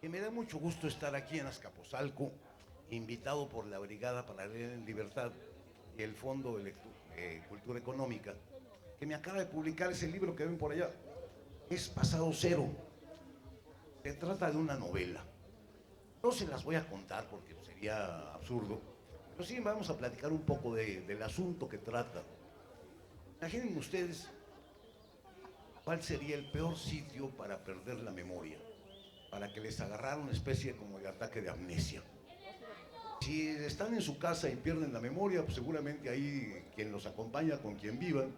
Que me da mucho gusto estar aquí en Azcapotzalco, invitado por la Brigada para Leer en Libertad y el Fondo de Cultura Económica, que me acaba de publicar ese libro que ven por allá. Es Pasado Cero. Se trata de una novela. No se las voy a contar porque sería absurdo, pero sí vamos a platicar un poco del asunto que trata. Imaginen ustedes cuál sería el peor sitio para perder la memoria, para que les agarrara una especie como de ataque de amnesia. Si están en su casa y pierden la memoria, pues seguramente ahí quien los acompaña, con quien vivan,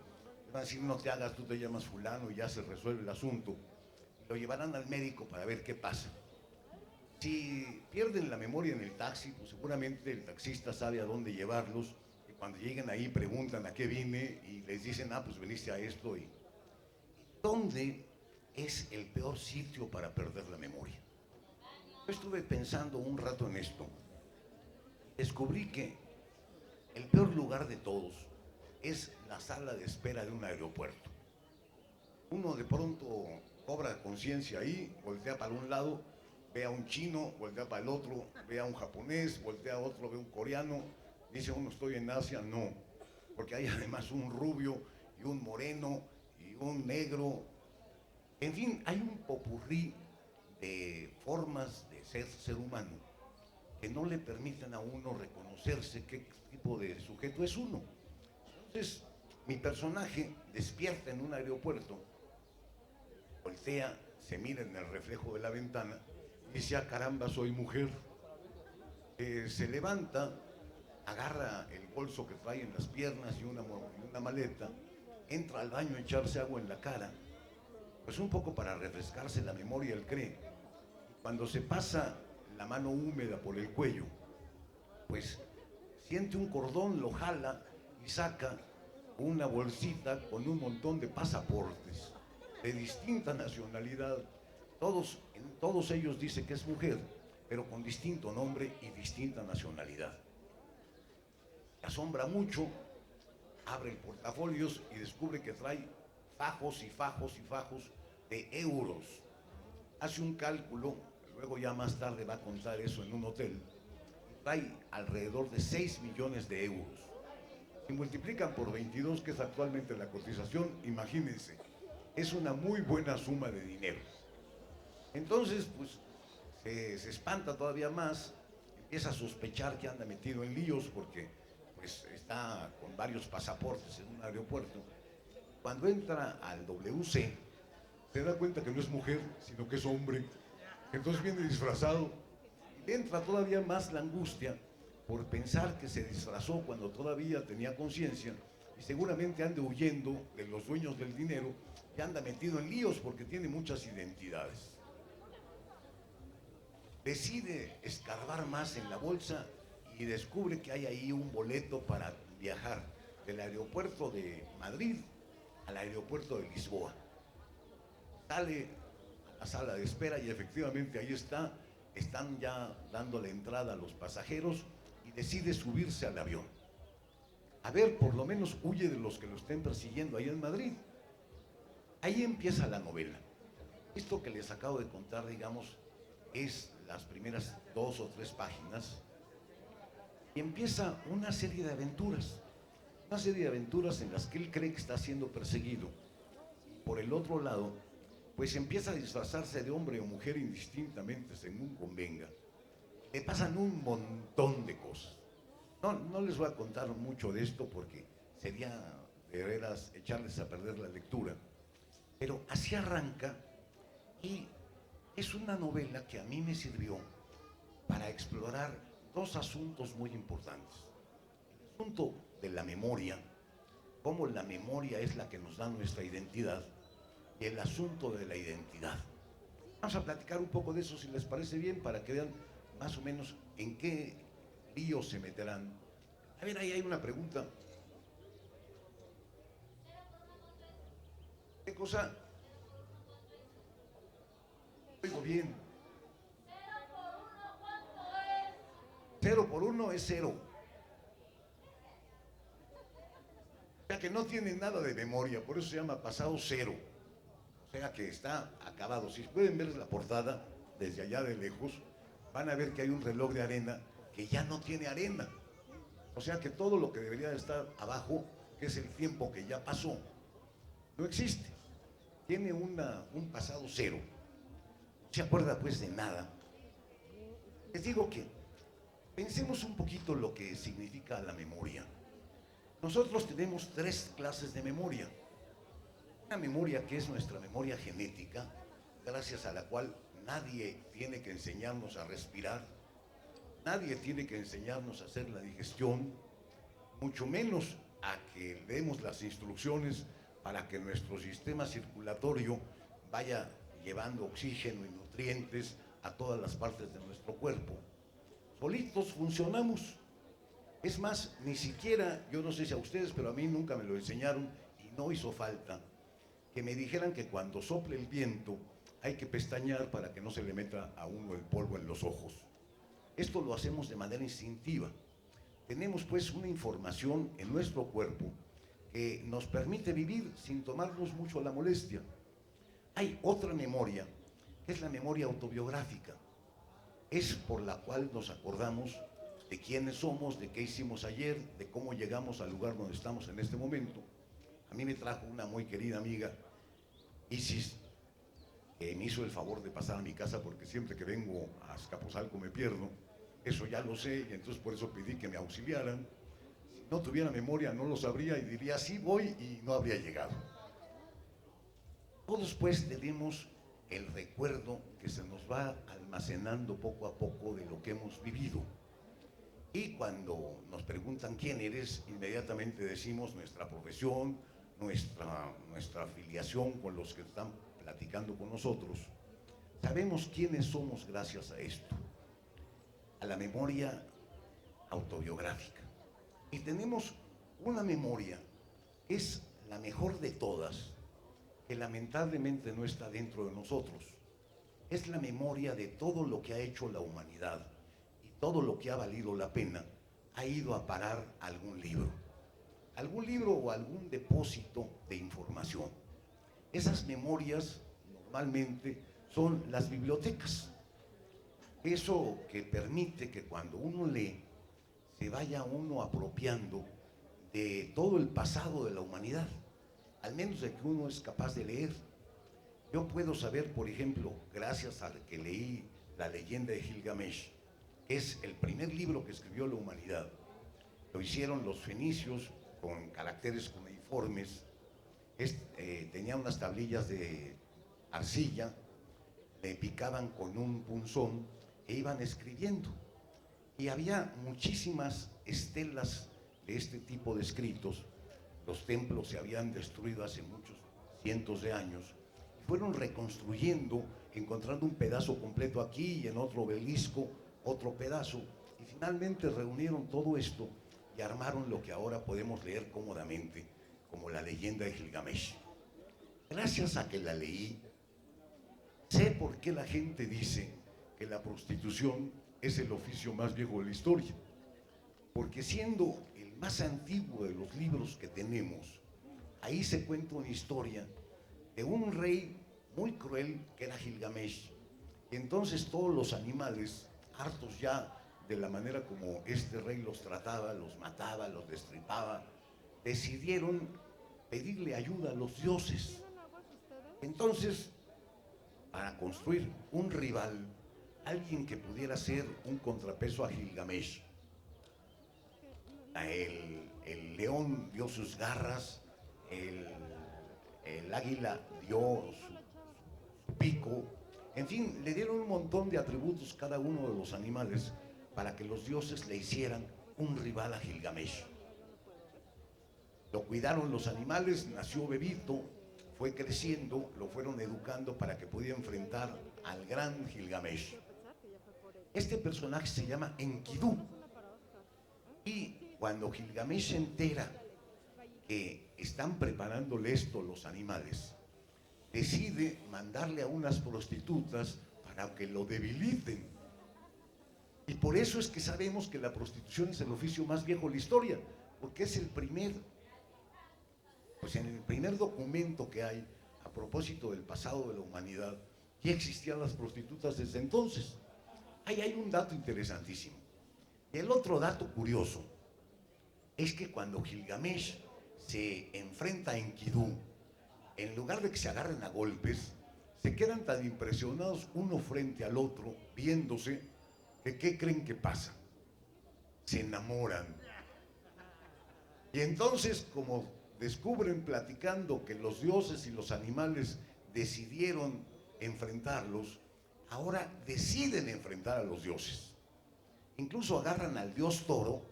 van a decir: no te hagas, tú te llamas fulano y ya se resuelve el asunto. Lo llevarán al médico para ver qué pasa. Si pierden la memoria en el taxi, pues seguramente el taxista sabe a dónde llevarlos, y cuando lleguen ahí preguntan a qué vine y les dicen: ah, pues viniste a esto. Y ¿dónde es el peor sitio para perder la memoria? Yo estuve pensando un rato en esto. Descubrí que el peor lugar de todos es la sala de espera de un aeropuerto. Uno de pronto cobra conciencia ahí, voltea para un lado, ve a un chino, voltea para el otro, ve a un japonés, voltea a otro, ve a un coreano, dice uno: estoy en Asia. No, porque hay además un rubio y un moreno y un negro. En fin, hay un popurrí de formas de ser humano que no le permiten a uno reconocerse qué tipo de sujeto es uno. Entonces, mi personaje despierta en un aeropuerto, voltea, se mira en el reflejo de la ventana y dice: ah, caramba, soy mujer. Se levanta, agarra el bolso que trae en las piernas y una maleta, entra al baño a echarse agua en la cara, pues un poco para refrescarse la memoria, él cree. Cuando se pasa la mano húmeda por el cuello, pues siente un cordón, lo jala y saca una bolsita con un montón de pasaportes de distinta nacionalidad. En todos ellos dice que es mujer, pero con distinto nombre y distinta nacionalidad. Le asombra mucho, abre el portafolios y descubre que trae fajos y fajos y fajos de euros. Hace un cálculo, luego ya más tarde va a contar eso en un hotel, y trae alrededor de 6 millones de euros. Si multiplican por 22, que es actualmente la cotización, imagínense, es una muy buena suma de dinero. Entonces, pues, se espanta todavía más, empieza a sospechar que anda metido en líos porque pues está con varios pasaportes en un aeropuerto. Cuando entra al WC, se da cuenta que no es mujer, sino que es hombre. Entonces viene disfrazado y le entra todavía más la angustia por pensar que se disfrazó cuando todavía tenía conciencia, y seguramente anda huyendo de los dueños del dinero y anda metido en líos porque tiene muchas identidades. Decide escarbar más en la bolsa y descubre que hay ahí un boleto para viajar del aeropuerto de Madrid al aeropuerto de Lisboa. Sale a la sala de espera y efectivamente ahí están ya dando la entrada a los pasajeros, y decide subirse al avión. A ver, por lo menos huye de los que lo estén persiguiendo ahí en Madrid. Ahí empieza la novela. Esto que les acabo de contar, digamos, es las primeras 2 o 3 páginas, y empieza una serie de aventuras en las que él cree que está siendo perseguido. Por el otro lado, pues empieza a disfrazarse de hombre o mujer indistintamente, según convenga. Le pasan un montón de cosas. No les voy a contar mucho de esto porque sería de veras echarles a perder la lectura, pero así arranca, y es una novela que a mí me sirvió para explorar 2 asuntos muy importantes. El asunto de la memoria, cómo la memoria es la que nos da nuestra identidad, y el asunto de la identidad. Vamos a platicar un poco de eso, si les parece bien, para que vean más o menos en qué líos se meterán. A ver, ahí hay una pregunta. ¿Qué cosa? Oigo bien. Cero por uno es cero. O sea que no tiene nada de memoria, por eso se llama pasado cero. O sea que está acabado. Si pueden ver la portada desde allá de lejos, van a ver que hay un reloj de arena que ya no tiene arena. O sea que todo lo que debería de estar abajo, que es el tiempo que ya pasó, no existe. Tiene un pasado cero. No se acuerda pues de nada. Les digo que pensemos un poquito lo que significa la memoria. Nosotros tenemos tres clases de memoria. Una memoria que es nuestra memoria genética, gracias a la cual nadie tiene que enseñarnos a respirar, nadie tiene que enseñarnos a hacer la digestión, mucho menos a que demos las instrucciones para que nuestro sistema circulatorio vaya llevando oxígeno y nutrientes a todas las partes de nuestro cuerpo. Solitos funcionamos. Es más, ni siquiera, yo no sé si a ustedes, pero a mí nunca me lo enseñaron y no hizo falta que me dijeran que cuando sople el viento hay que pestañear para que no se le meta a uno el polvo en los ojos. Esto lo hacemos de manera instintiva. Tenemos pues una información en nuestro cuerpo que nos permite vivir sin tomarnos mucho la molestia. Hay otra memoria, que es la memoria autobiográfica. Es por la cual nos acordamos de quiénes somos, de qué hicimos ayer, de cómo llegamos al lugar donde estamos en este momento. A mí me trajo una muy querida amiga, Isis, que me hizo el favor de pasar a mi casa porque siempre que vengo a Azcapotzalco me pierdo. Eso ya lo sé y entonces por eso pedí que me auxiliaran. Si no tuviera memoria no lo sabría y diría sí voy y no habría llegado. Todos pues tenemos el recuerdo que se nos va almacenando poco a poco de lo que hemos vivido. Y cuando nos preguntan quién eres, inmediatamente decimos nuestra profesión, nuestra afiliación con los que están platicando con nosotros. Sabemos quiénes somos gracias a esto, a la memoria autobiográfica. Y tenemos una memoria que es la mejor de todas, que lamentablemente no está dentro de nosotros. Es la memoria de todo lo que ha hecho la humanidad y todo lo que ha valido la pena ha ido a parar a algún libro o algún depósito de información. Esas memorias normalmente son las bibliotecas. Eso que permite que cuando uno lee, se vaya uno apropiando de todo el pasado de la humanidad, al menos de que uno es capaz de leer. Yo puedo saber, por ejemplo, gracias a que leí La leyenda de Gilgamesh, que es el primer libro que escribió la humanidad. Lo hicieron los fenicios con caracteres cuneiformes, tenía unas tablillas de arcilla, le picaban con un punzón e iban escribiendo. Y había muchísimas estelas de este tipo de escritos. Los templos se habían destruido hace muchos cientos de años. Fueron reconstruyendo, encontrando un pedazo completo aquí y en otro obelisco otro pedazo. Y finalmente reunieron todo esto y armaron lo que ahora podemos leer cómodamente como la leyenda de Gilgamesh. Gracias a que la leí, sé por qué la gente dice que la prostitución es el oficio más viejo de la historia. Porque siendo el más antiguo de los libros que tenemos, ahí se cuenta una historia de un rey muy cruel que era Gilgamesh. Y entonces todos los animales, hartos ya de la manera como este rey los trataba, los mataba, los destripaba, decidieron pedirle ayuda a los dioses. Entonces, para construir un rival, alguien que pudiera ser un contrapeso a Gilgamesh, el león dio sus garras, el águila dio su pico, en fin, le dieron un montón de atributos cada uno de los animales para que los dioses le hicieran un rival a Gilgamesh. Lo cuidaron los animales, nació bebito, fue creciendo, lo fueron educando para que pudiera enfrentar al gran Gilgamesh. Este personaje se llama Enkidu. Y cuando Gilgamesh se entera que están preparándole esto los animales, decide mandarle a unas prostitutas para que lo debiliten. Y por eso es que sabemos que la prostitución es el oficio más viejo de la historia, porque es el primer, pues en el primer documento que hay a propósito del pasado de la humanidad, ya existían las prostitutas desde entonces. Ahí hay un dato interesantísimo. Y el otro dato curioso es que cuando Gilgamesh se enfrenta a Enkidu, en lugar de que se agarren a golpes, se quedan tan impresionados uno frente al otro, viéndose, que ¿qué creen que pasa? Se enamoran. Y entonces, como descubren platicando que los dioses y los animales decidieron enfrentarlos, ahora deciden enfrentar a los dioses. Incluso agarran al dios toro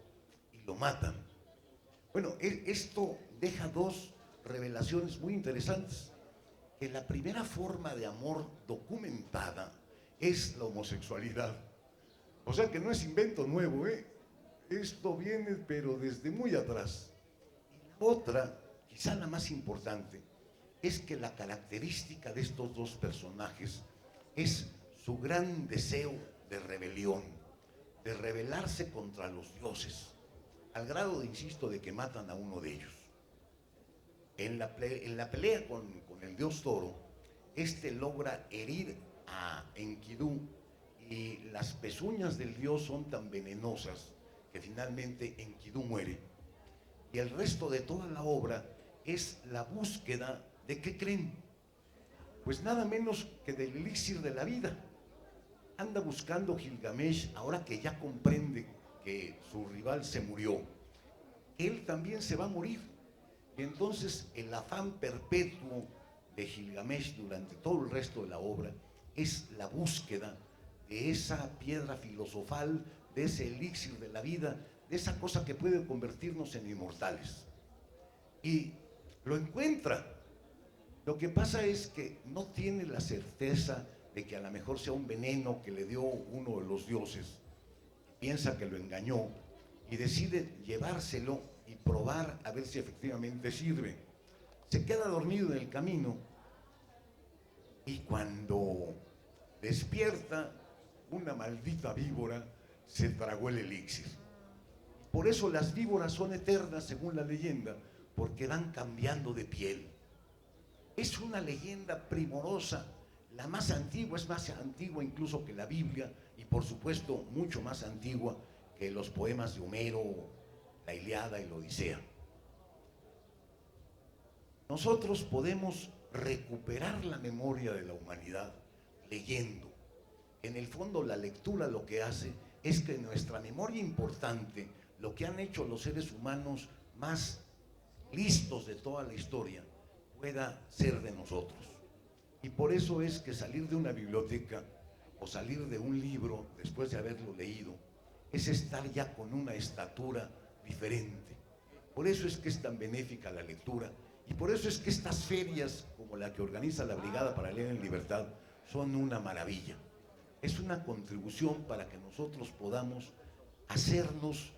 y lo matan. Bueno, esto deja dos revelaciones muy interesantes. Que la primera forma de amor documentada es la homosexualidad. O sea que no es invento nuevo, ¿eh? Esto viene pero desde muy atrás. Y la otra, quizá la más importante, es que la característica de estos dos personajes es su gran deseo de rebelión, de rebelarse contra los dioses, al grado de, insisto, de que matan a uno de ellos. En la pelea con el dios toro, este logra herir a Enkidu y las pezuñas del dios son tan venenosas que finalmente Enkidu muere. Y el resto de toda la obra es la búsqueda de, ¿qué creen? Pues nada menos que del elixir de la vida. Anda buscando Gilgamesh, ahora que ya comprende que su rival se murió, él también se va a morir. Y entonces el afán perpetuo de Gilgamesh durante todo el resto de la obra es la búsqueda de esa piedra filosofal, de ese elixir de la vida, de esa cosa que puede convertirnos en inmortales. Y lo encuentra. Lo que pasa es que no tiene la certeza de que a lo mejor sea un veneno que le dio uno de los dioses. Piensa que lo engañó y decide llevárselo y probar a ver si efectivamente sirve. Se queda dormido en el camino y cuando despierta, una maldita víbora se tragó el elixir. Por eso las víboras son eternas, según la leyenda, porque van cambiando de piel. Es una leyenda primorosa, la más antigua, es más antigua incluso que la Biblia y por supuesto mucho más antigua que los poemas de Homero, la Ilíada y la Odisea. Nosotros podemos recuperar la memoria de la humanidad leyendo. En el fondo la lectura lo que hace es que nuestra memoria importante, lo que han hecho los seres humanos más listos de toda la historia, pueda ser de nosotros. Y por eso es que salir de una biblioteca o salir de un libro después de haberlo leído es estar ya con una estatura diferente. Por eso es que es tan benéfica la lectura y por eso es que estas ferias como la que organiza la Brigada para Leer en Libertad son una maravilla. Es una contribución para que nosotros podamos hacernos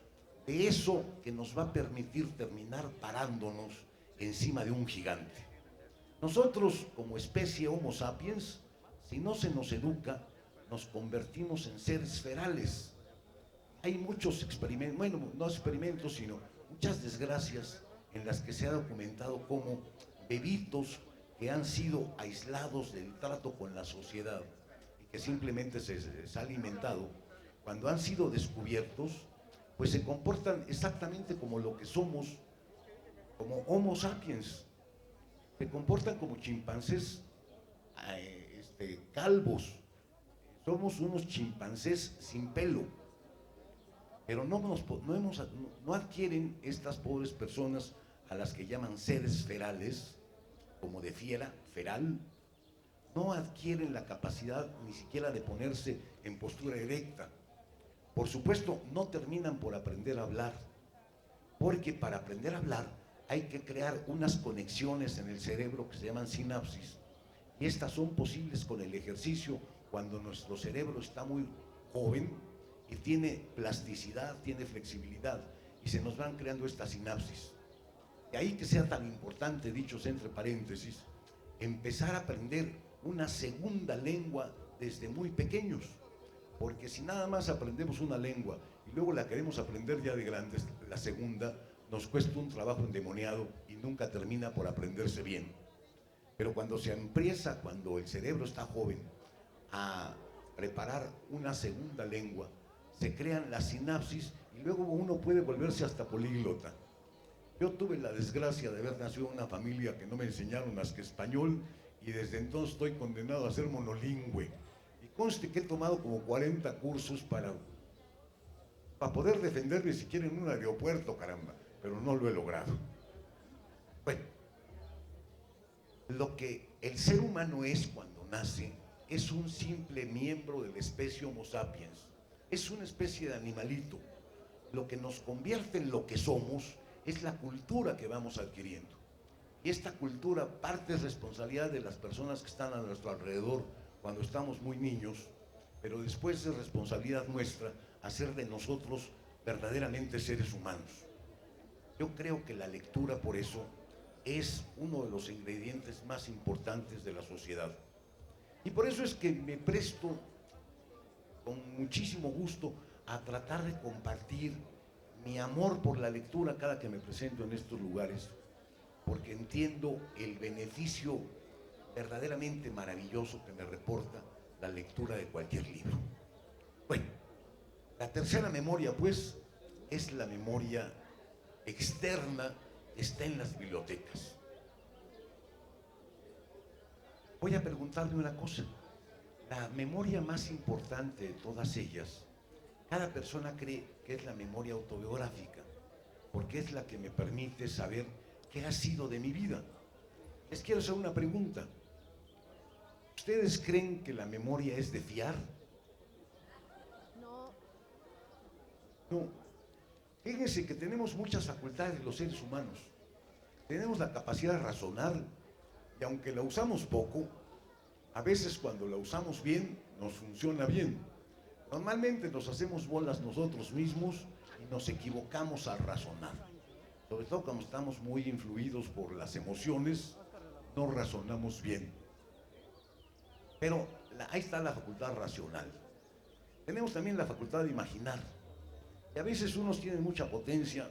de eso que nos va a permitir terminar parándonos encima de un gigante. Nosotros, como especie Homo sapiens, si no se nos educa, nos convertimos en seres ferales. Hay muchos experimentos, bueno, no experimentos, sino muchas desgracias en las que se ha documentado cómo bebitos que han sido aislados del trato con la sociedad y que simplemente se ha alimentado, cuando han sido descubiertos, pues se comportan exactamente como lo que somos, como Homo sapiens. Se comportan como chimpancés calvos. Somos unos chimpancés sin pelo. Pero no adquieren estas pobres personas a las que llaman seres ferales, como de fiera, feral, no adquieren la capacidad ni siquiera de ponerse en postura erecta. Por supuesto, no terminan por aprender a hablar, porque para aprender a hablar hay que crear unas conexiones en el cerebro que se llaman sinapsis, y estas son posibles con el ejercicio cuando nuestro cerebro está muy joven y tiene plasticidad, tiene flexibilidad, y se nos van creando estas sinapsis. De ahí que sea tan importante, dichos entre paréntesis, empezar a aprender una segunda lengua desde muy pequeños, porque si nada más aprendemos una lengua y luego la queremos aprender ya de grandes, la segunda, nos cuesta un trabajo endemoniado y nunca termina por aprenderse bien. Pero cuando se empieza, cuando el cerebro está joven, a preparar una segunda lengua, se crean las sinapsis y luego uno puede volverse hasta políglota. Yo tuve la desgracia de haber nacido en una familia que no me enseñaron más que español y desde entonces estoy condenado a ser monolingüe. Y conste que he tomado como 40 cursos para poder defenderme siquiera en un aeropuerto, caramba, pero no lo he logrado. Bueno, lo que el ser humano es cuando nace es un simple miembro de la especie Homo sapiens. Es una especie de animalito. Lo que nos convierte en lo que somos es la cultura que vamos adquiriendo. Y esta cultura parte es responsabilidad de las personas que están a nuestro alrededor cuando estamos muy niños, pero después es responsabilidad nuestra hacer de nosotros verdaderamente seres humanos. Yo creo que la lectura, por eso, es uno de los ingredientes más importantes de la sociedad. Y por eso es que me presto con muchísimo gusto a tratar de compartir mi amor por la lectura cada que me presento en estos lugares, porque entiendo el beneficio verdaderamente maravilloso que me reporta la lectura de cualquier libro. Bueno, la tercera memoria, pues, es la memoria externa que está en las bibliotecas. Voy a preguntarle una cosa. La memoria más importante de todas ellas, cada persona cree que es la memoria autobiográfica, porque es la que me permite saber qué ha sido de mi vida. Les quiero hacer una pregunta. ¿Ustedes creen que la memoria es de fiar? No. No. Fíjense que tenemos muchas facultades los seres humanos. Tenemos la capacidad de razonar y aunque la usamos poco, a veces cuando la usamos bien, nos funciona bien. Normalmente nos hacemos bolas nosotros mismos y nos equivocamos al razonar. Sobre todo cuando estamos muy influidos por las emociones, no razonamos bien. Pero ahí está la facultad racional. Tenemos también la facultad de imaginar. Y a veces unos tienen mucha potencia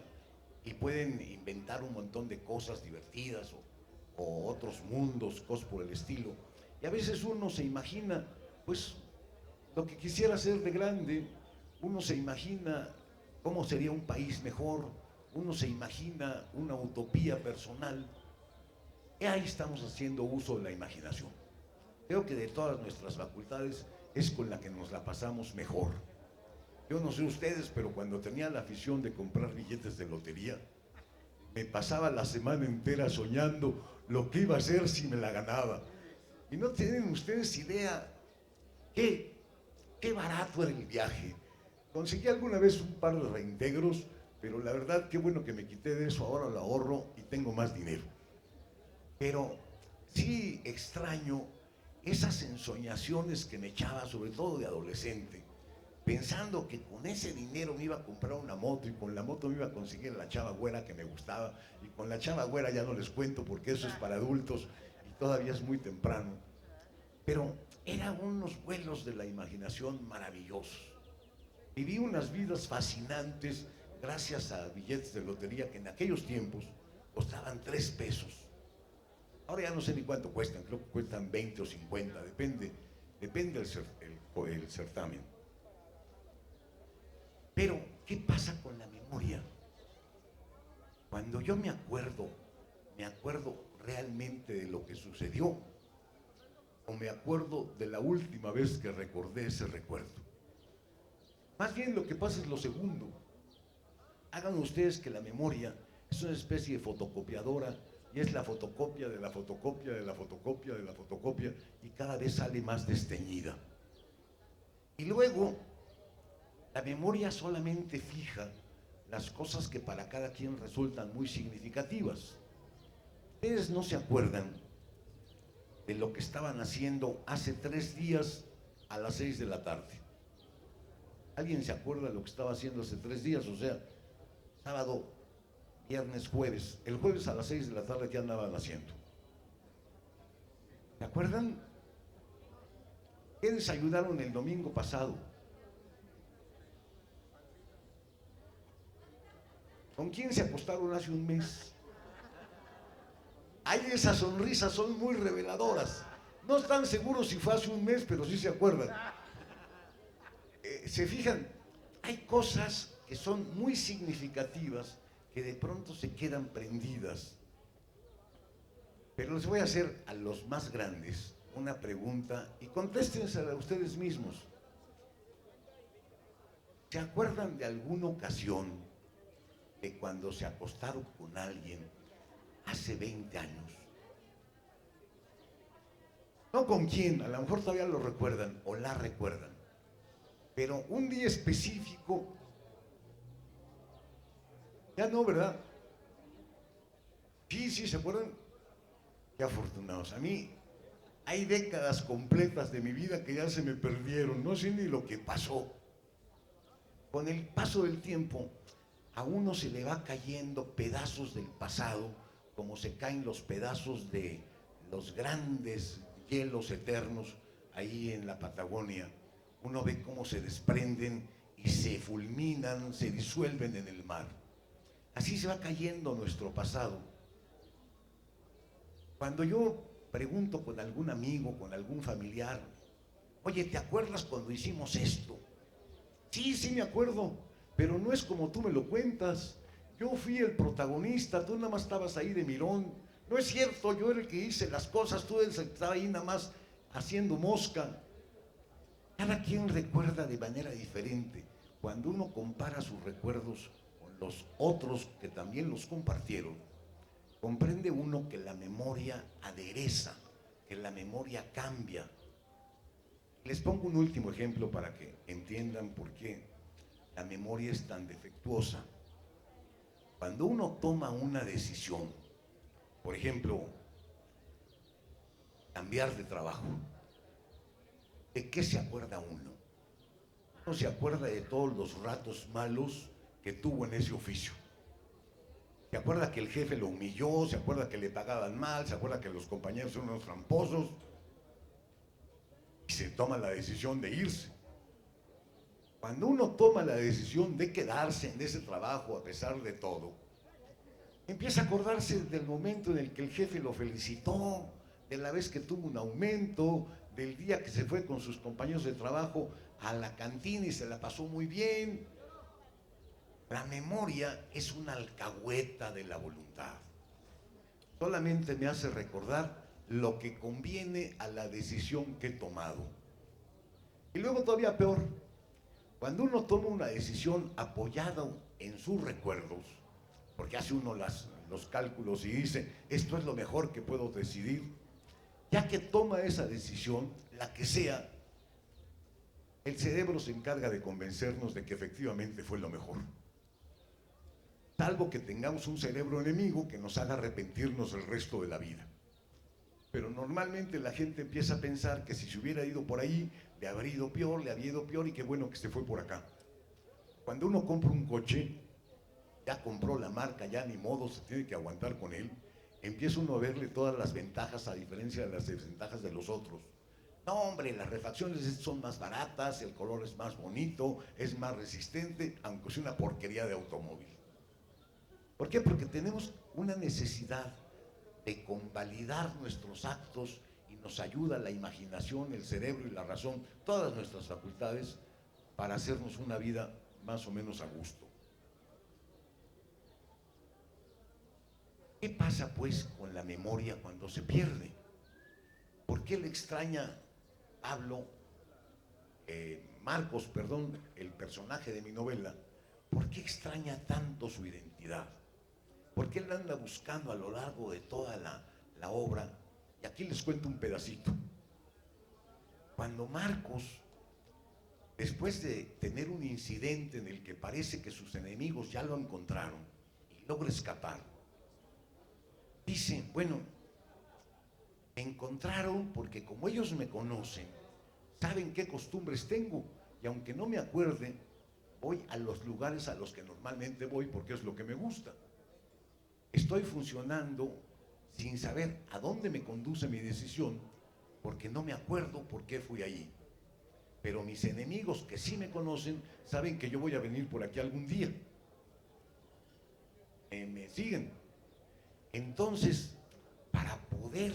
y pueden inventar un montón de cosas divertidas o otros mundos, cosas por el estilo. Y a veces uno se imagina, pues, lo que quisiera ser de grande, uno se imagina cómo sería un país mejor, uno se imagina una utopía personal. Y ahí estamos haciendo uso de la imaginación. Creo que de todas nuestras facultades es con la que nos la pasamos mejor. Yo no sé ustedes, pero cuando tenía la afición de comprar billetes de lotería, me pasaba la semana entera soñando lo que iba a hacer si me la ganaba. Y no tienen ustedes idea qué barato era el viaje. Conseguí alguna vez un par de reintegros, pero la verdad, qué bueno que me quité de eso, ahora lo ahorro y tengo más dinero. Pero sí extraño esas ensoñaciones que me echaba, sobre todo de adolescente, pensando que con ese dinero me iba a comprar una moto y con la moto me iba a conseguir la chava güera que me gustaba y con la chava güera ya no les cuento porque eso es para adultos y todavía es muy temprano. Pero eran unos vuelos de la imaginación maravillosos. Viví unas vidas fascinantes gracias a billetes de lotería que en aquellos tiempos costaban 3 pesos. Ahora ya no sé ni cuánto cuestan, creo que cuestan 20 o 50, depende el certamen. Pero, ¿qué pasa con la memoria? Cuando yo me acuerdo realmente de lo que sucedió, o me acuerdo de la última vez que recordé ese recuerdo. Más bien lo que pasa es lo segundo. Hagan ustedes que la memoria es una especie de fotocopiadora y es la fotocopia de la fotocopia de la fotocopia de la fotocopia y cada vez sale más desteñida. Y luego, la memoria solamente fija las cosas que para cada quien resultan muy significativas. Ustedes no se acuerdan de lo que estaban haciendo hace 3 días a las 6 de la tarde. ¿Alguien se acuerda de lo que estaba haciendo hace 3 días? O sea, sábado, viernes, jueves. El jueves a las 6 de la tarde, ¿qué andaban haciendo? ¿Se acuerdan? ¿Qué desayunaron el domingo pasado? ¿Con quién se acostaron hace un mes? Hay esas sonrisas, son muy reveladoras. No están seguros si fue hace un mes, pero sí se acuerdan. Se fijan, hay cosas que son muy significativas que de pronto se quedan prendidas. Pero les voy a hacer a los más grandes una pregunta y contéstensela a ustedes mismos. ¿Se acuerdan de alguna ocasión de cuando se acostaron con alguien hace 20 años? No con quién, a lo mejor todavía lo recuerdan o la recuerdan, pero un día específico, ya no, ¿verdad? Sí, sí, ¿se acuerdan? Qué afortunados. A mí hay décadas completas de mi vida que ya se me perdieron, no sé ni lo que pasó. Con el paso del tiempo, a uno se le va cayendo pedazos del pasado, como se caen los pedazos de los grandes hielos eternos ahí en la Patagonia. Uno ve cómo se desprenden y se fulminan, se disuelven en el mar. Así se va cayendo nuestro pasado. Cuando yo pregunto con algún amigo, con algún familiar, oye, ¿te acuerdas cuando hicimos esto? Sí, sí me acuerdo, pero no es como tú me lo cuentas. Yo fui el protagonista, tú nada más estabas ahí de mirón. No es cierto, yo era el que hice las cosas, tú eres el que estaba ahí nada más haciendo mosca. Cada quien recuerda de manera diferente. Cuando uno compara sus recuerdos con los otros que también los compartieron, comprende uno que la memoria adereza, que la memoria cambia. Les pongo un último ejemplo para que entiendan por qué la memoria es tan defectuosa. Cuando uno toma una decisión, por ejemplo, cambiar de trabajo, ¿de qué se acuerda uno? Uno se acuerda de todos los ratos malos que tuvo en ese oficio. Se acuerda que el jefe lo humilló, se acuerda que le pagaban mal, se acuerda que los compañeros son unos tramposos y se toma la decisión de irse. Cuando uno toma la decisión de quedarse en ese trabajo a pesar de todo, empieza a acordarse del momento en el que el jefe lo felicitó, de la vez que tuvo un aumento, del día que se fue con sus compañeros de trabajo a la cantina y se la pasó muy bien. La memoria es una alcahueta de la voluntad. Solamente me hace recordar lo que conviene a la decisión que he tomado. Y luego todavía peor, cuando uno toma una decisión apoyada en sus recuerdos, porque hace uno los cálculos y dice, esto es lo mejor que puedo decidir, ya que toma esa decisión, la que sea, el cerebro se encarga de convencernos de que efectivamente fue lo mejor. Salvo que tengamos un cerebro enemigo que nos haga arrepentirnos el resto de la vida. Pero normalmente la gente empieza a pensar que si se hubiera ido por ahí, le habría ido peor, le habría ido peor y qué bueno que se fue por acá. Cuando uno compra un coche, ya compró la marca, ya ni modo, se tiene que aguantar con él, empieza uno a verle todas las ventajas a diferencia de las desventajas de los otros. No, hombre, las refacciones son más baratas, el color es más bonito, es más resistente, aunque sea una porquería de automóvil. ¿Por qué? Porque tenemos una necesidad de convalidar nuestros actos y nos ayuda la imaginación, el cerebro y la razón, todas nuestras facultades, para hacernos una vida más o menos a gusto. ¿Qué pasa pues con la memoria cuando se pierde? ¿Por qué le extraña Marcos, el personaje de mi novela? ¿Por qué extraña tanto su identidad? ¿Por qué él anda buscando a lo largo de toda la obra? Y aquí les cuento un pedacito. Cuando Marcos, después de tener un incidente en el que parece que sus enemigos ya lo encontraron y logra escapar, dice, bueno, me encontraron porque como ellos me conocen, saben qué costumbres tengo y aunque no me acuerde, voy a los lugares a los que normalmente voy porque es lo que me gusta. Estoy funcionando sin saber a dónde me conduce mi decisión, porque no me acuerdo por qué fui allí. Pero mis enemigos que sí me conocen saben que yo voy a venir por aquí algún día. me siguen. Entonces, para poder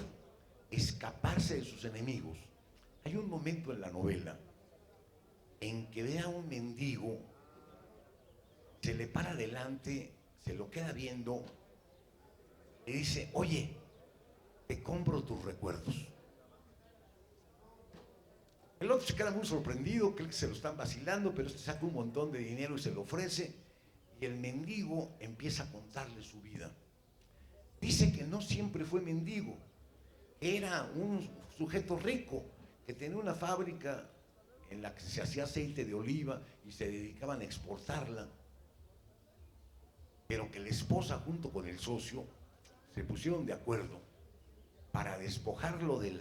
escaparse de sus enemigos, hay un momento en la novela en que ve a un mendigo, se le para adelante, se lo queda viendo, le dice: oye, te compro tus recuerdos. El otro se queda muy sorprendido, cree que se lo están vacilando, pero este saca un montón de dinero y se lo ofrece, y el mendigo empieza a contarle su vida. Dice que no siempre fue mendigo, era un sujeto rico, que tenía una fábrica en la que se hacía aceite de oliva y se dedicaban a exportarla, pero que la esposa junto con el socio se pusieron de acuerdo para despojarlo de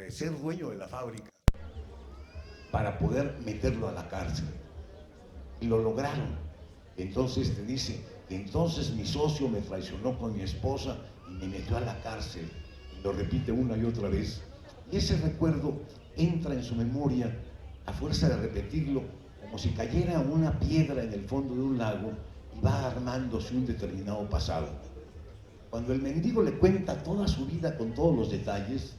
ser dueño de la fábrica, para poder meterlo a la cárcel. Y lo lograron. Entonces te dice: entonces mi socio me traicionó con mi esposa y me metió a la cárcel. Y lo repite una y otra vez. Y ese recuerdo entra en su memoria a fuerza de repetirlo, como si cayera una piedra en el fondo de un lago, y va armándose un determinado pasado. Cuando el mendigo le cuenta toda su vida con todos los detalles,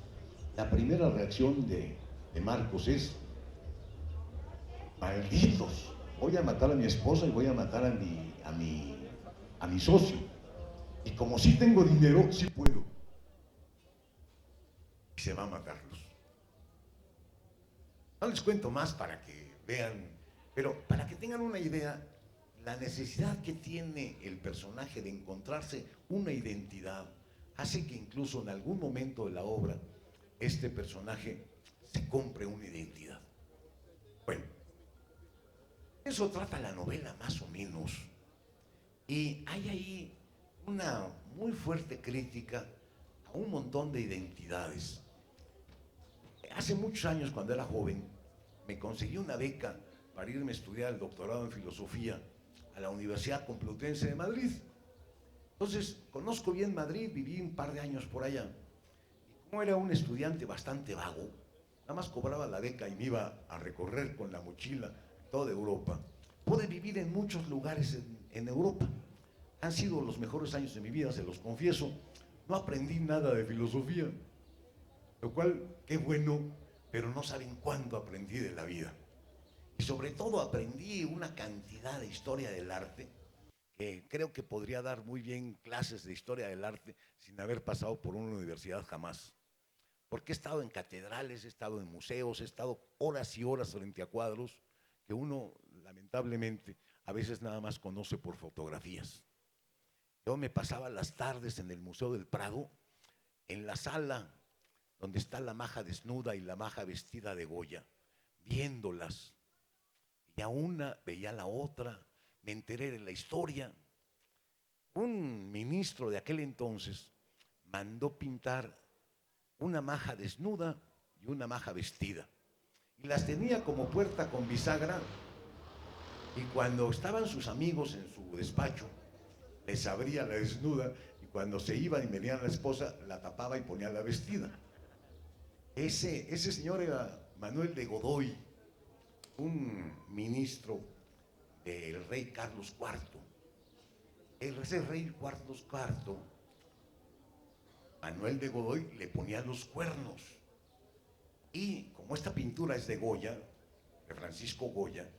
la primera reacción de Marcos es: malditos, voy a matar a mi esposa y voy a matar a mi socio. Y como sí tengo dinero, sí puedo. Y se va a matarlos. No les cuento más para que vean, pero para que tengan una idea, la necesidad que tiene el personaje de encontrarse una identidad hace que incluso en algún momento de la obra este personaje se compre una identidad. Bueno, eso trata la novela más o menos. Y hay ahí una muy fuerte crítica a un montón de identidades. Hace muchos años, cuando era joven, me conseguí una beca para irme a estudiar el doctorado en filosofía a la Universidad Complutense de Madrid. Entonces, conozco bien Madrid, viví un par de años por allá. Y como era un estudiante bastante vago, nada más cobraba la beca y me iba a recorrer con la mochila toda Europa, pude vivir en muchos lugares en Europa. Han sido los mejores años de mi vida, se los confieso. No aprendí nada de filosofía, lo cual, qué bueno, pero no saben cuánto aprendí de la vida. Y sobre todo aprendí una cantidad de historia del arte, que creo que podría dar muy bien clases de historia del arte sin haber pasado por una universidad jamás. Porque he estado en catedrales, he estado en museos, he estado horas y horas frente a cuadros que uno, lamentablemente, a veces nada más conoce por fotografías. Yo me pasaba las tardes en el Museo del Prado, en la sala donde está la maja desnuda y la maja vestida de Goya, viéndolas. Y a una veía a la otra, me enteré de la historia. Un ministro de aquel entonces mandó pintar una maja desnuda y una maja vestida. Y las tenía como puerta con bisagra, y cuando estaban sus amigos en su despacho, les abría la desnuda, y cuando se iban y venían la esposa, la tapaba y ponía la vestida. Ese señor era Manuel de Godoy, un ministro del rey Carlos IV. Ese rey Carlos IV, Manuel de Godoy, le ponía los cuernos. Y como esta pintura es de Goya, de Francisco Goya,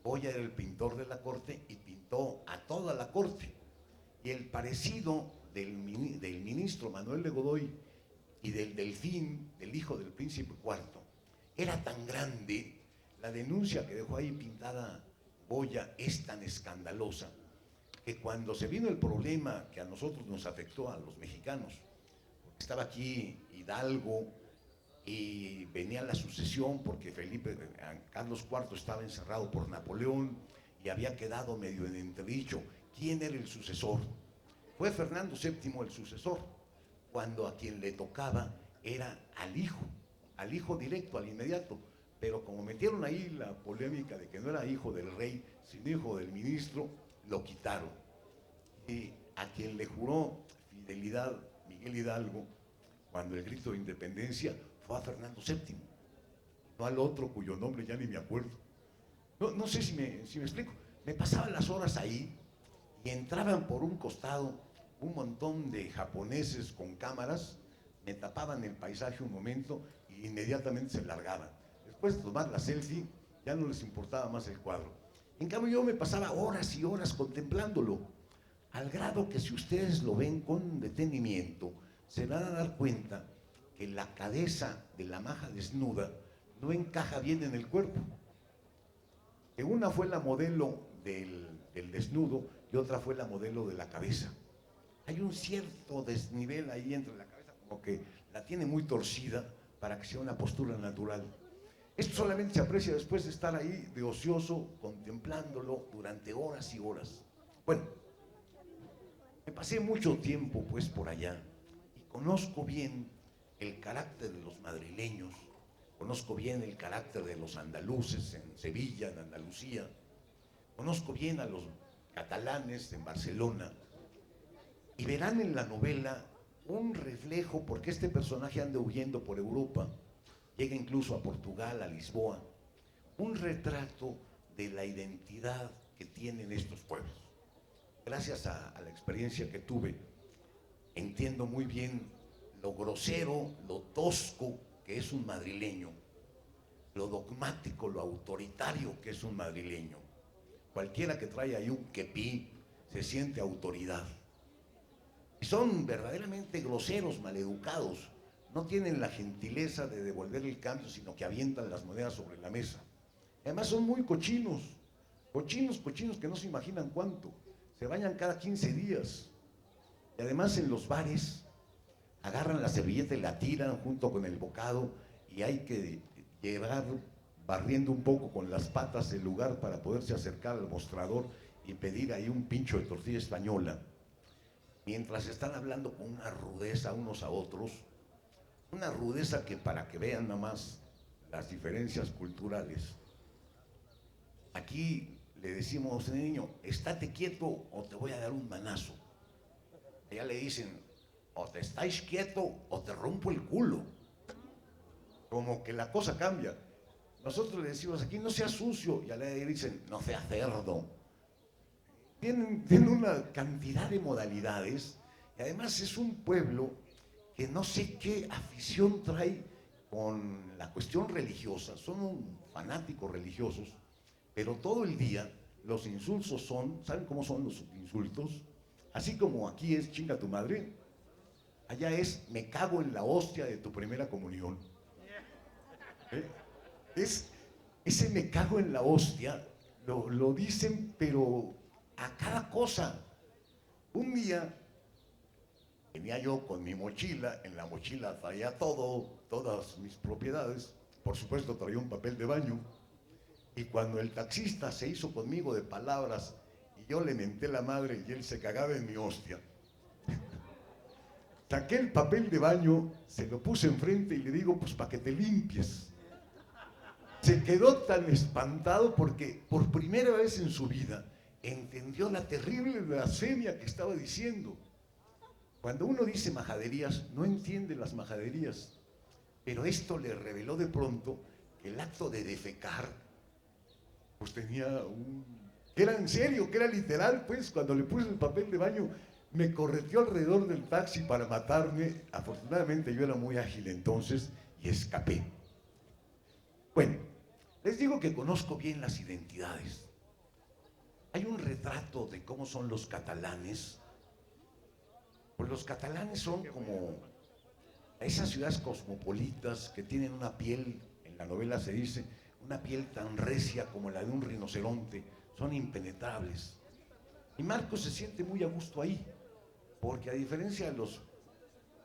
Goya era el pintor de la corte y pintó a toda la corte. Y el parecido del ministro Manuel de Godoy y del Delfín, del hijo del príncipe cuarto, era tan grande, la denuncia que dejó ahí pintada Goya es tan escandalosa, que cuando se vino el problema que a nosotros nos afectó, a los mexicanos, porque estaba aquí Hidalgo y venía la sucesión, porque Carlos IV estaba encerrado por Napoleón y había quedado medio en entredicho quién era el sucesor. Fue Fernando VII el sucesor, cuando a quien le tocaba era al hijo directo, al inmediato. Pero como metieron ahí la polémica de que no era hijo del rey, sino hijo del ministro, lo quitaron. Y a quien le juró fidelidad Miguel Hidalgo, cuando el grito de independencia, fue a Fernando VII, no al otro cuyo nombre ya ni me acuerdo. No sé si me explico. Me pasaba las horas ahí y entraban por un costado un montón de japoneses con cámaras, me tapaban el paisaje un momento y inmediatamente se largaban. Después de tomar la selfie, ya no les importaba más el cuadro. En cambio yo me pasaba horas y horas contemplándolo, al grado que si ustedes lo ven con detenimiento, se van a dar cuenta que la cabeza de la maja desnuda no encaja bien en el cuerpo. Que una fue la modelo del desnudo y otra fue la modelo de la cabeza. Hay un cierto desnivel ahí entre la cabeza, como que la tiene muy torcida para que sea una postura natural. Esto solamente se aprecia después de estar ahí de ocioso, contemplándolo durante horas y horas. Bueno, me pasé mucho tiempo pues por allá y conozco bien el carácter de los madrileños, conozco bien el carácter de los andaluces en Sevilla, en Andalucía, conozco bien a los catalanes en Barcelona, y verán en la novela un reflejo, porque este personaje anda huyendo por Europa, llega incluso a Portugal, a Lisboa, un retrato de la identidad que tienen estos pueblos. Gracias a la experiencia que tuve, entiendo muy bien lo grosero, lo tosco que es un madrileño, lo dogmático, lo autoritario que es un madrileño. Cualquiera que trae ahí un quepí se siente autoridad. Y son verdaderamente groseros, maleducados. No tienen la gentileza de devolver el cambio, sino que avientan las monedas sobre la mesa. Además son muy cochinos, cochinos que no se imaginan cuánto. Se bañan cada 15 días. Y además en los bares agarran la servilleta y la tiran junto con el bocado y hay que llevar barriendo un poco con las patas el lugar para poderse acercar al mostrador y pedir ahí un pincho de tortilla española, mientras están hablando con una rudeza unos a otros, una rudeza que, para que vean nada más las diferencias culturales, aquí le decimos al niño, estate quieto o te voy a dar un manazo. Allá le dicen, o te estáis quieto o te rompo el culo. Como que la cosa cambia. Nosotros le decimos aquí, no sea sucio, y allá le dicen, no sea cerdo. Tienen una cantidad de modalidades, y además es un pueblo que no sé qué afición trae con la cuestión religiosa. Son fanáticos religiosos, pero todo el día los insultos son, ¿saben cómo son los insultos? Así como aquí es chinga tu madre, allá es me cago en la hostia de tu primera comunión. Ese me cago en la hostia lo dicen, pero a cada cosa. Un día venía yo con mi mochila, en la mochila traía todas mis propiedades, por supuesto traía un papel de baño, y cuando el taxista se hizo conmigo de palabras y yo le menté la madre y él se cagaba en mi hostia, saqué el papel de baño, se lo puse enfrente y le digo, pues para que te limpies. Se quedó tan espantado porque por primera vez en su vida entendió la terrible blasfemia que estaba diciendo. Cuando uno dice majaderías, no entiende las majaderías, pero esto le reveló de pronto que el acto de defecar, pues tenía que era en serio, que era literal, pues cuando le puse el papel de baño, me correteó alrededor del taxi para matarme. Afortunadamente yo era muy ágil entonces y escapé. Bueno, les digo que conozco bien las identidades. Hay un retrato de cómo son los catalanes. Pues los catalanes son como esas ciudades cosmopolitas que tienen una piel, en la novela se dice, una piel tan recia como la de un rinoceronte, son impenetrables. Y Marcos se siente muy a gusto ahí, porque a diferencia de los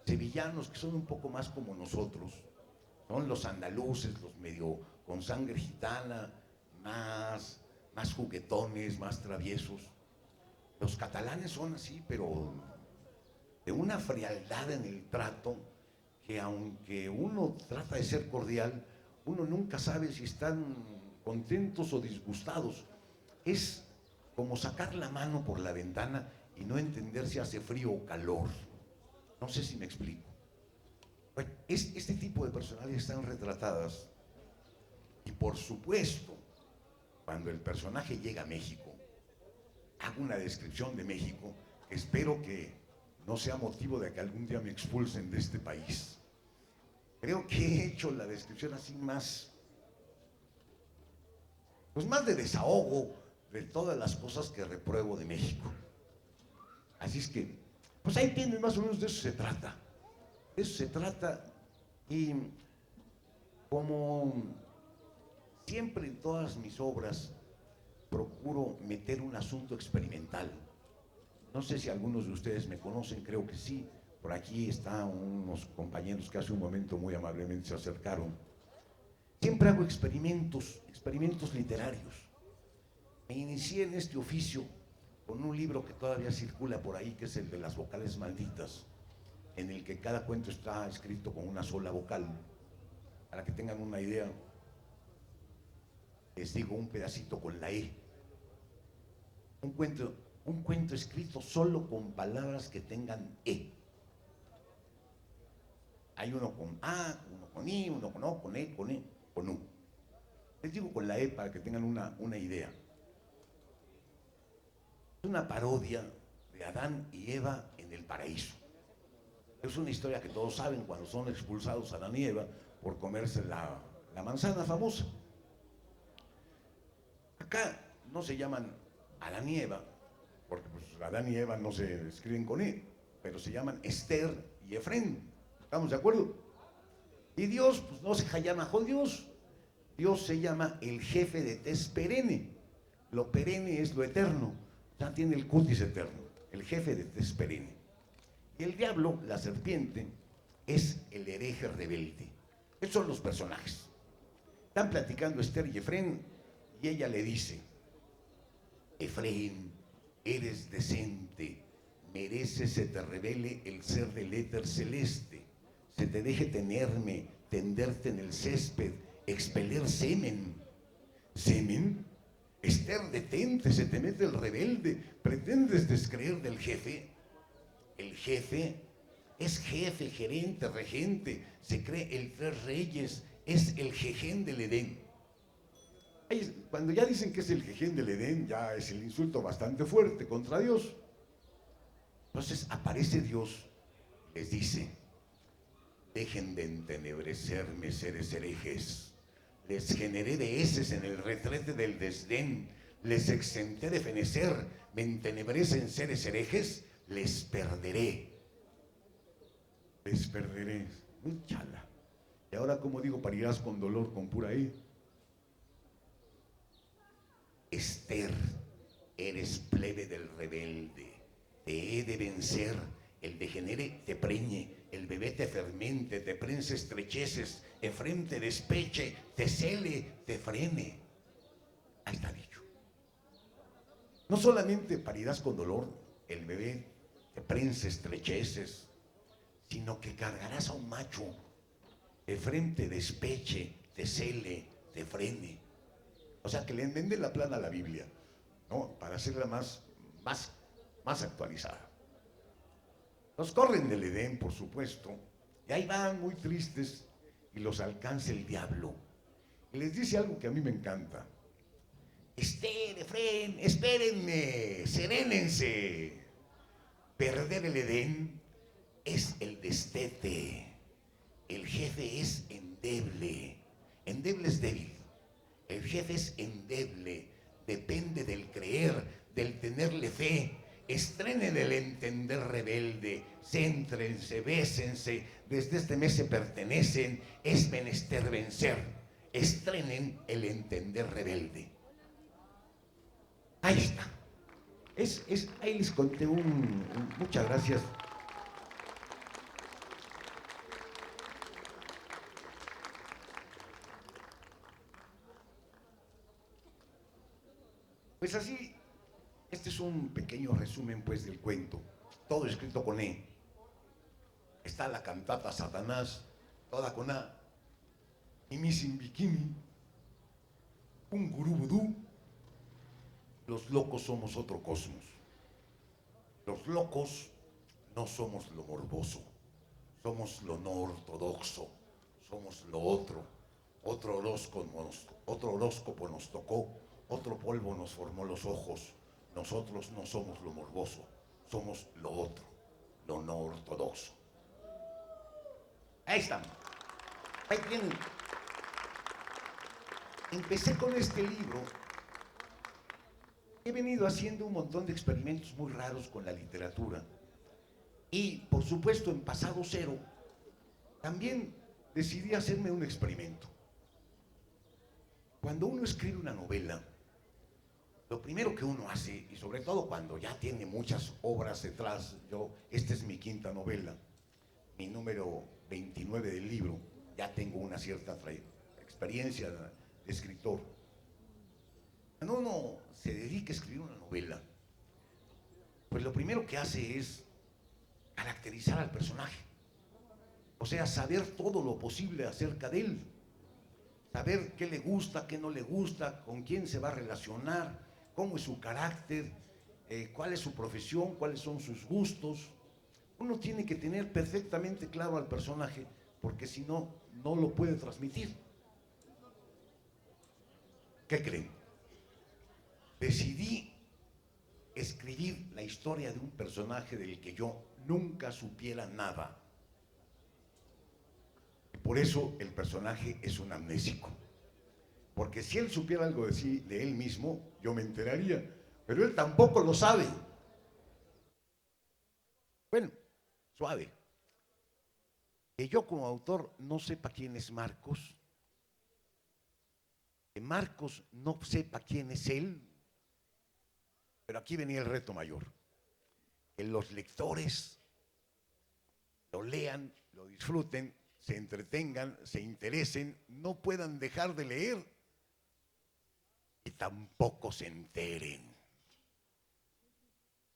sevillanos, que son un poco más como nosotros, son los andaluces, los medio con sangre gitana, más juguetones, más traviesos. Los catalanes son así, pero de una frialdad en el trato, que aunque uno trata de ser cordial, uno nunca sabe si están contentos o disgustados. Es como sacar la mano por la ventana y no entender si hace frío o calor. No sé si me explico. Bueno, este tipo de personalidades están retratadas, y por supuesto, cuando el personaje llega a México, hago una descripción de México que espero que no sea motivo de que algún día me expulsen de este país. Creo que he hecho la descripción así más, pues más de desahogo de todas las cosas que repruebo de México. Así es que, pues ahí tienen, más o menos de eso se trata. De eso se trata. Y como siempre en todas mis obras procuro meter un asunto experimental. No sé si algunos de ustedes me conocen, creo que sí. Por aquí están unos compañeros que hace un momento muy amablemente se acercaron. Siempre hago experimentos literarios. Me inicié en este oficio con un libro que todavía circula por ahí, que es el de las vocales malditas, en el que cada cuento está escrito con una sola vocal. Para que tengan una idea, les digo un pedacito con la E. Un cuento escrito solo con palabras que tengan E. Hay uno con A, uno con I, uno con O, con E, con U. Les digo con la E para que tengan una idea. Es una parodia de Adán y Eva en el paraíso. Es una historia que todos saben cuando son expulsados Adán y Eva por comerse la manzana famosa. Acá no se llaman Adán y Eva, porque pues Adán y Eva no se escriben con E, pero se llaman Esther y Efrén. ¿Estamos de acuerdo? Y Dios, pues no se llama Dios. Dios se llama el jefe de tez perenne. Lo perenne es lo eterno. Ya tiene el cutis eterno. El jefe de tez perenne. Y el diablo, la serpiente, es el hereje rebelde. Esos son los personajes. Están platicando Esther y Efrén y ella le dice: Efrén, eres decente, mereces se te revele el ser del éter celeste, se te deje tenerme, tenderte en el césped, expeler semen. ¿Semen? Esther, detente, se te mete el rebelde, ¿pretendes descreer del jefe? El jefe es jefe, gerente, regente, se cree el tres reyes, es el jején del Edén. Cuando ya dicen que es el jején del Edén, ya es el insulto bastante fuerte contra Dios. Entonces aparece Dios, les dice: dejen de entenebrecerme, seres herejes. Les generé deheces en el retrete del desdén, les exenté de fenecer, me entenebrecen, seres herejes, les perderé. Les perderé. Muy chala. Y ahora, ¿cómo digo? Parirás con dolor, con pura E. Esther, eres plebe del rebelde, te he de vencer, el degenere te preñe, el bebé te fermente, te prense estrecheces, Efrén te despeche, te cele, te frene. Ahí está dicho. No solamente parirás con dolor, el bebé te prense estrecheces, sino que cargarás a un macho, Efrén te despeche, te cele, te frene. O sea, que le enmende la plana a la Biblia, ¿no? Para hacerla más actualizada. Los corren del Edén, por supuesto, y ahí van muy tristes y los alcanza el diablo. Y les dice algo que a mí me encanta: Esther, Efrén, espérenme, serénense. Perder el Edén es el destete. El jefe es endeble. Endeble es débil. El jefe es endeble, depende del creer, del tenerle fe. Estrenen el entender rebelde, céntrense, bésense, desde este mes se pertenecen, es menester vencer. Estrenen el entender rebelde. Ahí está. Ahí les conté muchas gracias. Pues así, este es un pequeño resumen pues del cuento, todo escrito con E. Está la cantata Satanás, toda con A, y Miss in Bikini, un gurú vudú. Los locos somos otro cosmos. Los locos no somos lo morboso, somos lo no ortodoxo, somos lo otro. Otro horóscopo nos tocó, otro polvo nos formó los ojos, Nosotros no somos lo morboso, somos lo otro, lo no ortodoxo. Ahí están. Ahí tienen. Empecé con este libro. He venido haciendo un montón de experimentos muy raros con la literatura. Y, por supuesto, en Pasado Cero, también decidí hacerme un experimento. Cuando uno escribe una novela, lo primero que uno hace, y sobre todo cuando ya tiene muchas obras detrás, esta es mi quinta novela, mi número 29 del libro, ya tengo una cierta experiencia de escritor. Cuando uno se dedica a escribir una novela, pues lo primero que hace es caracterizar al personaje. O sea, saber todo lo posible acerca de él. Saber qué le gusta, qué no le gusta, con quién se va a relacionar, cómo es su carácter, cuál es su profesión, cuáles son sus gustos. Uno tiene que tener perfectamente claro al personaje, porque si no, no lo puede transmitir. ¿Qué creen? Decidí escribir la historia de un personaje del que yo nunca supiera nada. Por eso el personaje es un amnésico. Porque si él supiera algo de sí, de él mismo, yo me enteraría. Pero él tampoco lo sabe. Bueno, suave. Que yo como autor no sepa quién es Marcos, que Marcos no sepa quién es él, pero aquí venía el reto mayor. Que los lectores lo lean, lo disfruten, se entretengan, se interesen, no puedan dejar de leer y tampoco se enteren.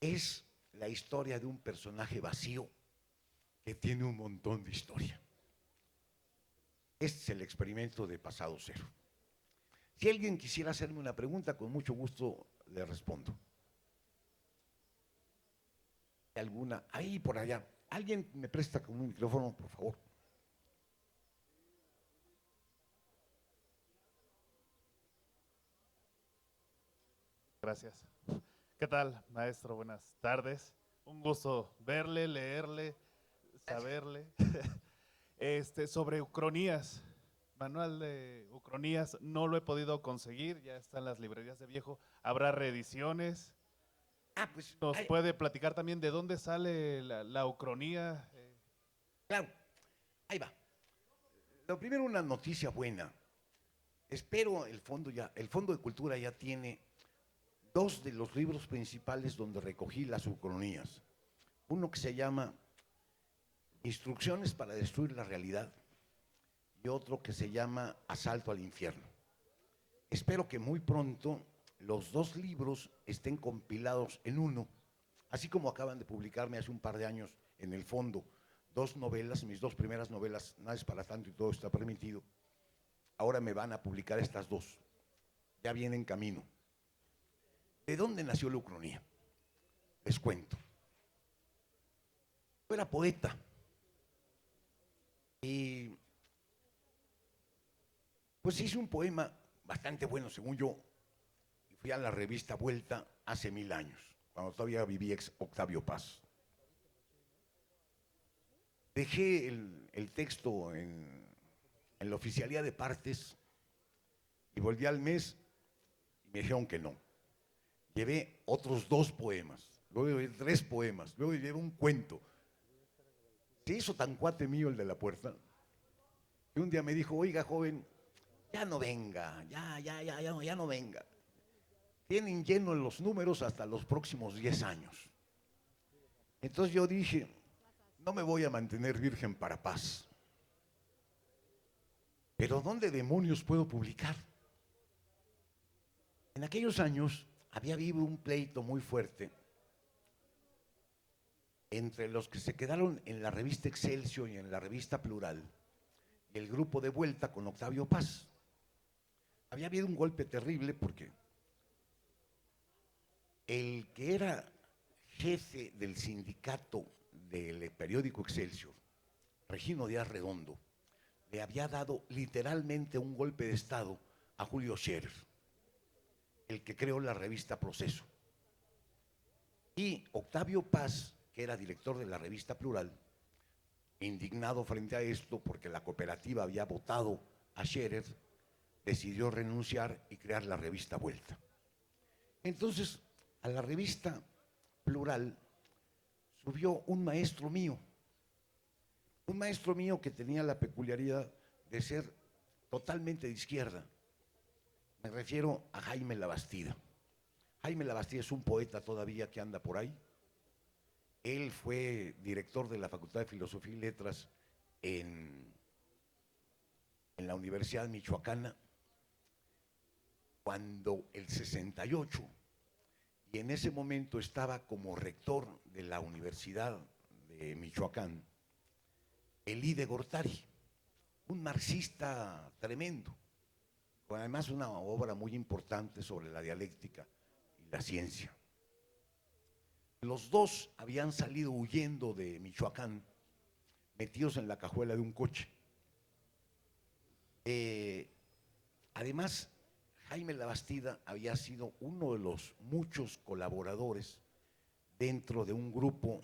Es la historia de un personaje vacío que tiene un montón de historia. Este es el experimento de Pasado Cero. Si alguien quisiera hacerme una pregunta, con mucho gusto le respondo. ¿Alguna? Ahí por allá. ¿Alguien me presta con un micrófono, por favor? Gracias. ¿Qué tal, maestro? Buenas tardes. Un gusto verle, leerle, saberle. Sobre Ucronías, manual de Ucronías, no lo he podido conseguir, ya está en las librerías de viejo. ¿Habrá reediciones? Pues. ¿Nos puede platicar también de dónde sale la Ucronía? Claro, ahí va. Lo primero, una noticia buena. Espero el Fondo de Cultura ya tiene dos de los libros principales donde recogí las ucronías. Uno que se llama Instrucciones para destruir la realidad y otro que se llama Asalto al infierno. Espero que muy pronto los dos libros estén compilados en uno, así como acaban de publicarme hace un par de años en el Fondo dos novelas, mis dos primeras novelas, Nada es para tanto y Todo está permitido. Ahora me van a publicar estas dos, ya viene en camino. ¿De dónde nació la ucronía? Les cuento. Yo era poeta y pues hice un poema bastante bueno, según yo, y fui a la revista Vuelta hace 1000 años, cuando todavía vivía Octavio Paz. Dejé el texto en la oficialía de partes y volví al mes y me dijeron que no. Llevé otros 2 poemas, luego llevé 3 poemas, luego llevé un cuento. Se hizo tan cuate mío el de la puerta que un día me dijo: oiga, joven, ya no venga, ya no venga. Tienen llenos los números hasta los próximos 10 años. Entonces yo dije, no me voy a mantener virgen para paz. Pero ¿dónde demonios puedo publicar? En aquellos años había habido un pleito muy fuerte entre los que se quedaron en la revista Excelsior y en la revista Plural y el grupo de Vuelta con Octavio Paz. Había habido un golpe terrible porque el que era jefe del sindicato del periódico Excelsior, Regino Díaz Redondo, le había dado literalmente un golpe de estado a Julio Scherer, el que creó la revista Proceso. Y Octavio Paz, que era director de la revista Plural, indignado frente a esto porque la cooperativa había votado a Scherer, decidió renunciar y crear la revista Vuelta. Entonces, a la revista Plural subió un maestro mío que tenía la peculiaridad de ser totalmente de izquierda. Me refiero a Jaime Labastida. Jaime Labastida es un poeta todavía que anda por ahí. Él fue director de la Facultad de Filosofía y Letras en la Universidad Michoacana cuando el 68, y en ese momento estaba como rector de la Universidad de Michoacán, Elí de Gortari, un marxista tremendo, con además una obra muy importante sobre la dialéctica y la ciencia. Los dos habían salido huyendo de Michoacán, metidos en la cajuela de un coche. Además, Jaime Labastida había sido uno de los muchos colaboradores dentro de un grupo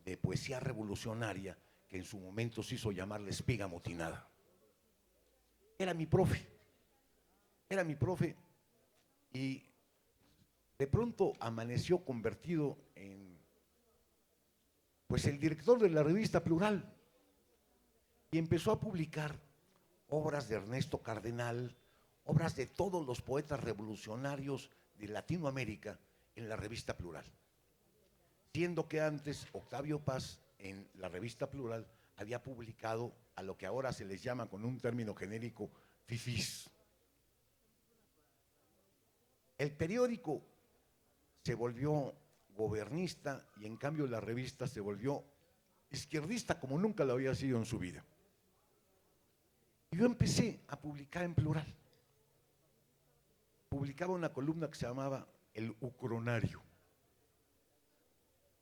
de poesía revolucionaria que en su momento se hizo llamar La Espiga Motinada. Era mi profe y de pronto amaneció convertido en pues el director de la revista Plural y empezó a publicar obras de Ernesto Cardenal, obras de todos los poetas revolucionarios de Latinoamérica en la revista Plural. Siendo que antes Octavio Paz en la revista Plural había publicado a lo que ahora se les llama con un término genérico fifís. El periódico se volvió gobernista y en cambio la revista se volvió izquierdista como nunca lo había sido en su vida. Y yo empecé a publicar en Plural. Publicaba una columna que se llamaba El Ucronario.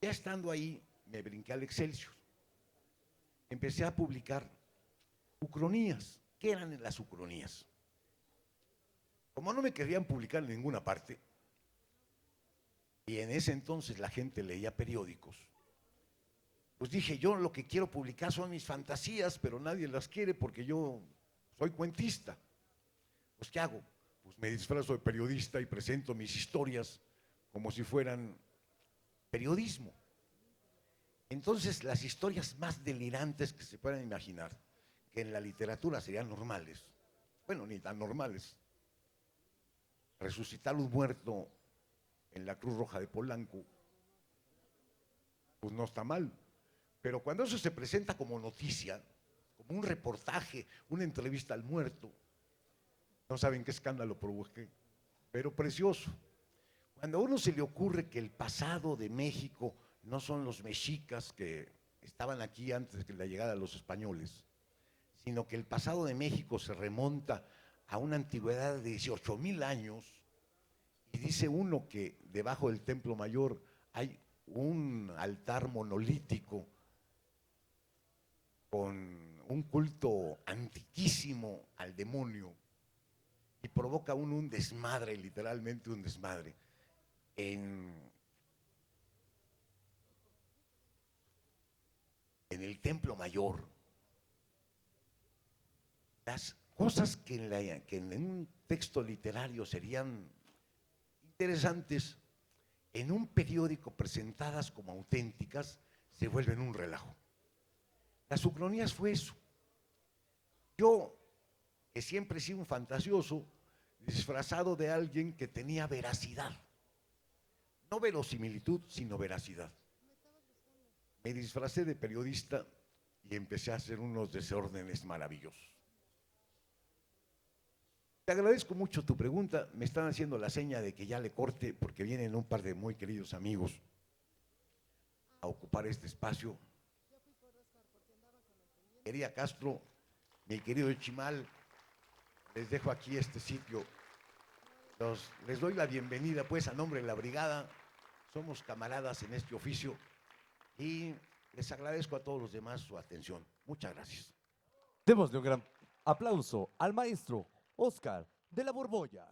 Ya estando ahí, me brinqué al Excelsior. Empecé a publicar ucronías. ¿Qué eran las ucronías? Como no me querían publicar en ninguna parte, y en ese entonces la gente leía periódicos, pues dije, yo lo que quiero publicar son mis fantasías, pero nadie las quiere porque yo soy cuentista. Pues ¿qué hago? Pues me disfrazo de periodista y presento mis historias como si fueran periodismo. Entonces, las historias más delirantes que se puedan imaginar, que en la literatura serían normales, bueno, ni tan normales. Resucitar un muerto en la Cruz Roja de Polanco, pues no está mal. Pero cuando eso se presenta como noticia, como un reportaje, una entrevista al muerto, no saben qué escándalo provoqué, pero precioso. Cuando a uno se le ocurre que el pasado de México no son los mexicas que estaban aquí antes de la llegada de los españoles, sino que el pasado de México se remonta a una antigüedad de 18,000 años, y dice uno que debajo del Templo Mayor hay un altar monolítico con un culto antiquísimo al demonio, y provoca uno un desmadre, literalmente un desmadre, en el Templo Mayor. Las cosas que en un texto literario serían interesantes, en un periódico presentadas como auténticas, se vuelven un relajo. Las ucronías fue eso. Yo, que siempre he sido un fantasioso, disfrazado de alguien que tenía veracidad. No verosimilitud, sino veracidad. Me disfracé de periodista y empecé a hacer unos desórdenes maravillosos. Te agradezco mucho tu pregunta. Me están haciendo la seña de que ya le corte porque vienen un par de muy queridos amigos a ocupar este espacio. Querida Castro, mi querido Chimal, les dejo aquí este sitio. Les doy la bienvenida pues a nombre de la brigada. Somos camaradas en este oficio y les agradezco a todos los demás su atención. Muchas gracias. Démosle un gran aplauso al maestro Óscar de la Borbolla.